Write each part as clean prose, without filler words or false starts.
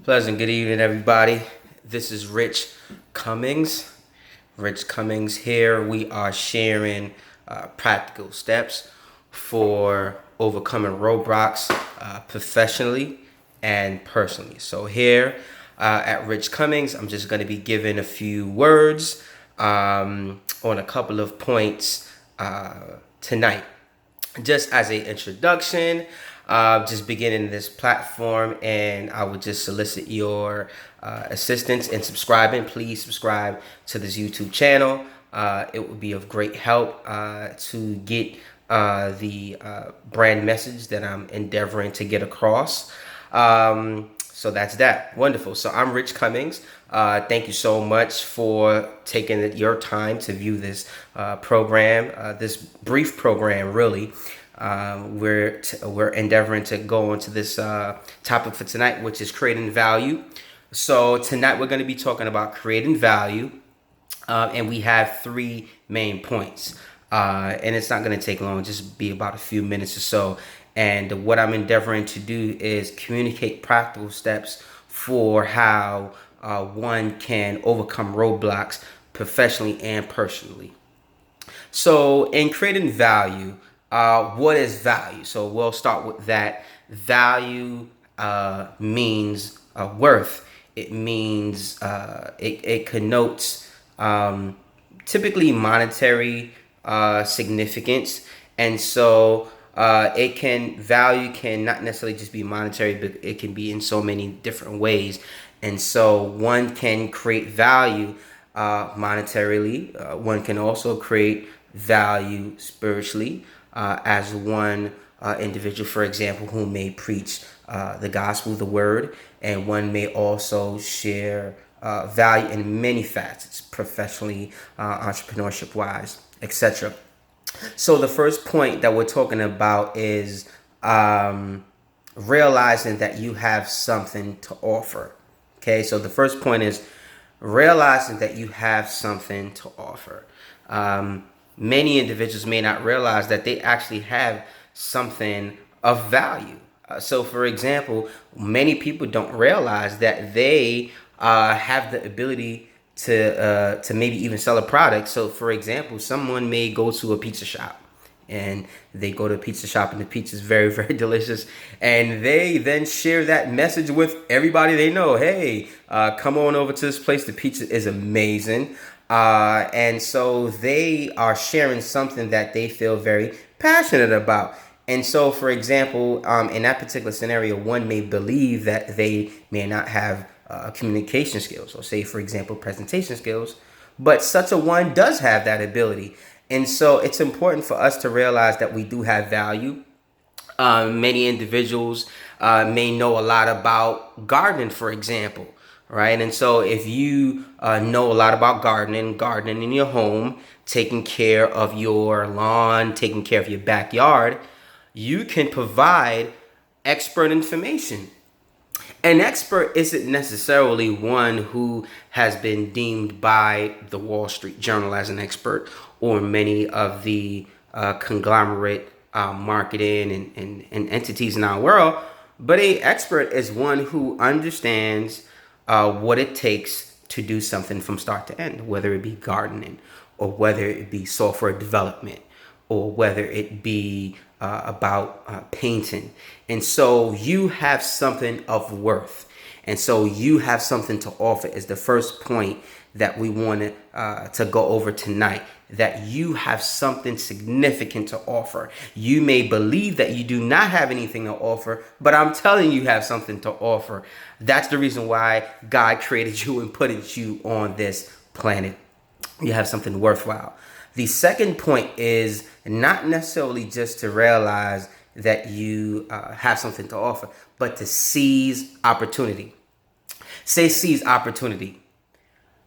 Pleasant good evening, everybody. This is Rich Cummings. Rich Cummings here. We are sharing practical steps for overcoming roadblocks professionally and personally. So, here at Rich Cummings, I'm just going to be giving a few words on a couple of points tonight just as an introduction, just beginning this platform, and I would just solicit your assistance in subscribing. Please subscribe to this YouTube channel. It would be of great help to get the brand message that I'm endeavoring to get across. So that's that. Wonderful. So I'm Rich Cummings. Thank you so much for taking your time to view this program, this brief program, really. We're endeavoring to go into this topic for tonight, which is creating value. So tonight we're going to be talking about creating value, and we have three main points. And it's not going to take long, just be about a few minutes or so. And what I'm endeavoring to do is communicate practical steps for how one can overcome roadblocks professionally and personally. So, in creating value, what is value? So, we'll start with that. Value means worth. It means it connotes typically monetary significance, and so value can not necessarily just be monetary, but it can be in so many different ways. And so one can create value monetarily. One can also create value spiritually, as one individual, for example, who may preach the gospel, the word, and one may also share value in many facets, professionally, entrepreneurship wise, etc. So the first point that we're talking about is realizing that you have something to offer. Okay, so the first point is realizing that you have something to offer. Many individuals may not realize that they actually have something of value. So, for example, many people don't realize that they have the ability to maybe even sell a product. So, for example, someone may go to a pizza shop, and they go to a pizza shop and the pizza is very, very delicious, and they then share that message with everybody they know. Hey, come on over to this place. The pizza is amazing. And so they are sharing something that they feel very passionate about. And so, for example, in that particular scenario, one may believe that they may not have communication skills, or say, for example, presentation skills, but such a one does have that ability. And so it's important for us to realize that we do have value. Many individuals may know a lot about gardening, for example, right? And so if you know a lot about gardening in your home, taking care of your lawn, taking care of your backyard, you can provide expert information. An expert isn't necessarily one who has been deemed by the Wall Street Journal as an expert, or many of the conglomerate marketing and entities in our world. But a expert is one who understands what it takes to do something from start to end, whether it be gardening, or whether it be software development, or whether it be about painting. And so you have something of worth. And so you have something to offer is the first point that we wanted to go over tonight, that you have something significant to offer. You may believe that you do not have anything to offer, but I'm telling you have something to offer. That's the reason why God created you and put you on this planet. You have something worthwhile. The second point is not necessarily just to realize that you have something to offer, but to seize opportunity. Say seize opportunity.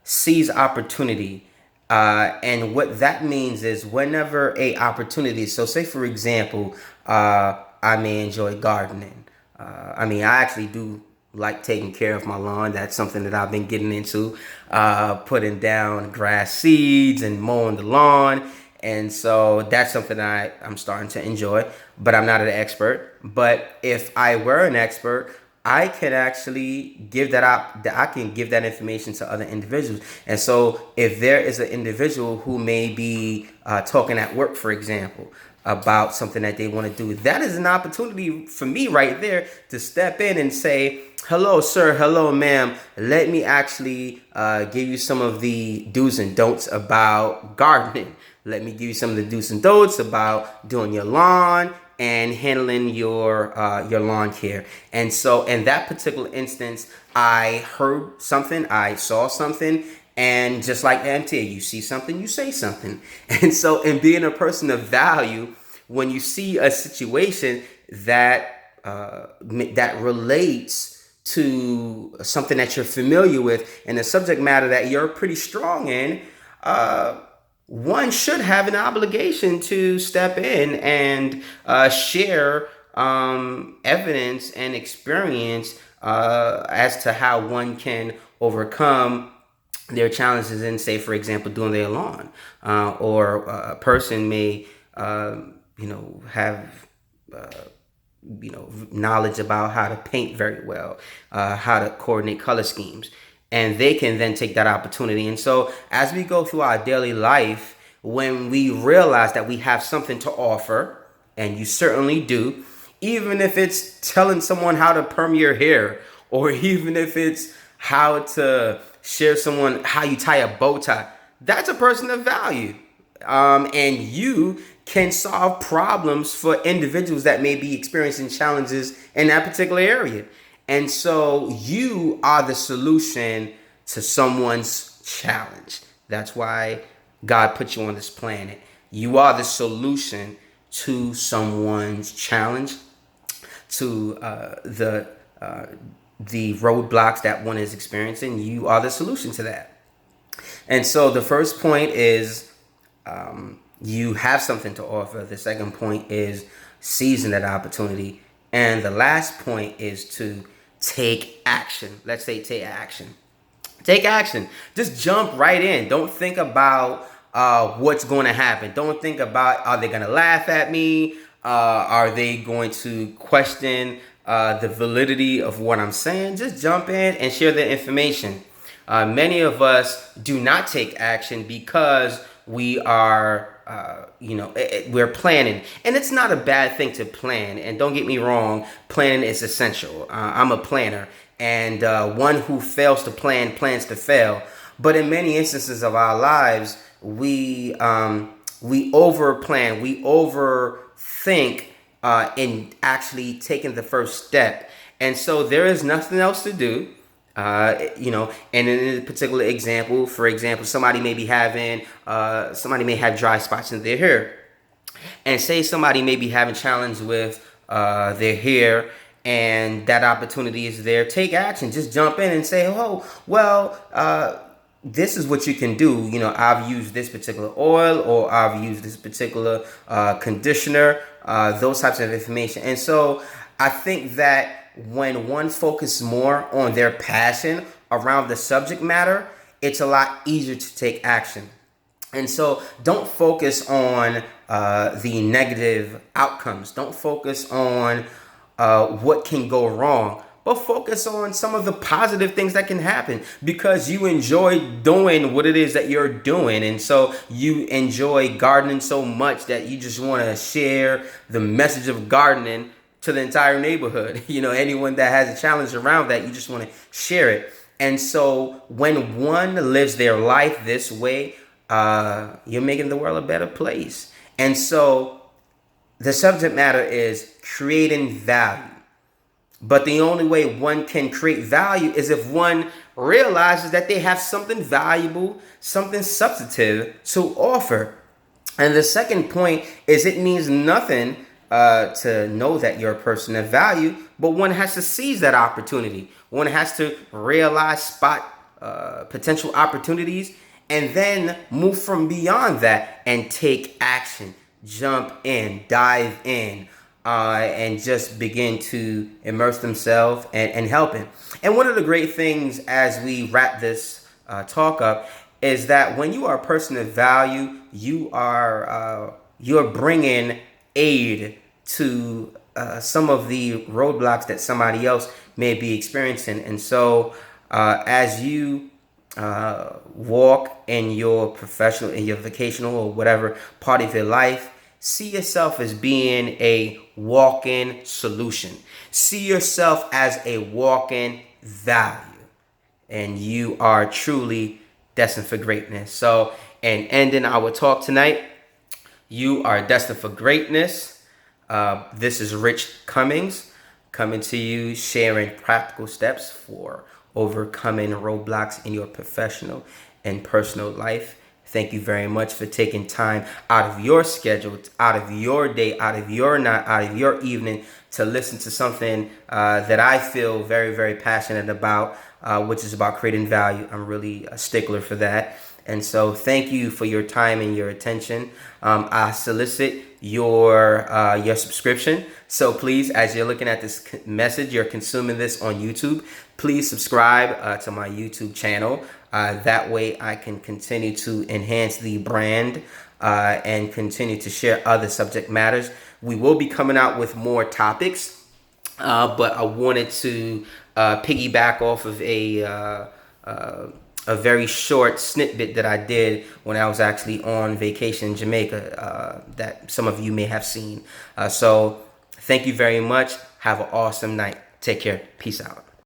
Seize opportunity. And what that means is whenever a opportunity, so say for example, I may enjoy gardening. I actually do like taking care of my lawn. That's something that I've been getting into, putting down grass seeds and mowing the lawn. And so that's something I'm starting to enjoy, but I'm not an expert. But if I were an expert, I can actually give that up. I can give that information to other individuals. And so, if there is an individual who may be talking at work, for example, about something that they want to do, that is an opportunity for me right there to step in and say, "Hello, sir. Hello, ma'am. Let me actually give you some of the do's and don'ts about gardening. Let me give you some of the do's and don'ts about doing your lawn and handling your lawn care." And so in that particular instance, I heard something, I saw something, and just like MTA, you see something, you say something. And so in being a person of value, when you see a situation that that relates to something that you're familiar with and a subject matter that you're pretty strong in, one should have an obligation to step in and share evidence and experience as to how one can overcome their challenges in, say, for example, doing their lawn. Or a person may, have knowledge about how to paint very well, how to coordinate color schemes, and they can then take that opportunity. And so as we go through our daily life, when we realize that we have something to offer, and you certainly do, even if it's telling someone how to perm your hair, or even if it's how to share someone how you tie a bow tie, that's a person of value. And you can solve problems for individuals that may be experiencing challenges in that particular area. And so you are the solution to someone's challenge. That's why God put you on this planet. You are the solution to someone's challenge, to the roadblocks that one is experiencing. You are the solution to that. And so the first point is you have something to offer. The second point is seizing that opportunity. And the last point is to take action. Let's say take action. Take action. Just jump right in. Don't think about what's going to happen. Don't think about, are they going to laugh at me? Are they going to question the validity of what I'm saying? Just jump in and share the information. Many of us do not take action because we are, we're planning. And it's not a bad thing to plan. And don't get me wrong, planning is essential. I'm a planner. And one who fails to plan plans to fail. But in many instances of our lives, we over plan, we overthink in actually taking the first step. And so there is nothing else to do. And in a particular example, for example, somebody may have dry spots in their hair, and say somebody may be having challenge with their hair, and that opportunity is there. Take action. Just jump in and say, "Oh, well, this is what you can do. I've used this particular oil, or I've used this particular conditioner." Those types of information. And so I think that when one focuses more on their passion around the subject matter, it's a lot easier to take action. And so don't focus on the negative outcomes. Don't focus on what can go wrong, but focus on some of the positive things that can happen, because you enjoy doing what it is that you're doing. And so you enjoy gardening so much that you just want to share the message of gardening to the entire neighborhood. Anyone that has a challenge around that, you just want to share it. And so when one lives their life this way, you're making the world a better place. And so the subject matter is creating value. But the only way one can create value is if one realizes that they have something valuable, something substantive to offer. And the second point is, it means nothing to know that you're a person of value, but one has to seize that opportunity. One has to realize, spot potential opportunities, and then move from beyond that and take action. Jump in, dive in, and just begin to immerse themselves and helping. And one of the great things as we wrap this talk up is that when you are a person of value, you're bringing aid to some of the roadblocks that somebody else may be experiencing. And so as you walk in your professional, in your vocational or whatever part of your life, see yourself as being a walk-in solution. See yourself as a walk-in value. And you are truly destined for greatness. So, in ending our talk tonight, you are destined for greatness. This is Rich Cummings coming to you, sharing practical steps for overcoming roadblocks in your professional and personal life. Thank you very much for taking time out of your schedule, out of your day, out of your night, out of your evening to listen to something that I feel very, very passionate about, which is about creating value. I'm really a stickler for that. And so thank you for your time and your attention. I solicit your subscription. So please, as you're looking at this message, you're consuming this on YouTube, please subscribe to my YouTube channel. That way I can continue to enhance the brand and continue to share other subject matters. We will be coming out with more topics, but I wanted to piggyback off of a very short snippet that I did when I was actually on vacation in Jamaica that some of you may have seen. So thank you very much. Have an awesome night. Take care. Peace out.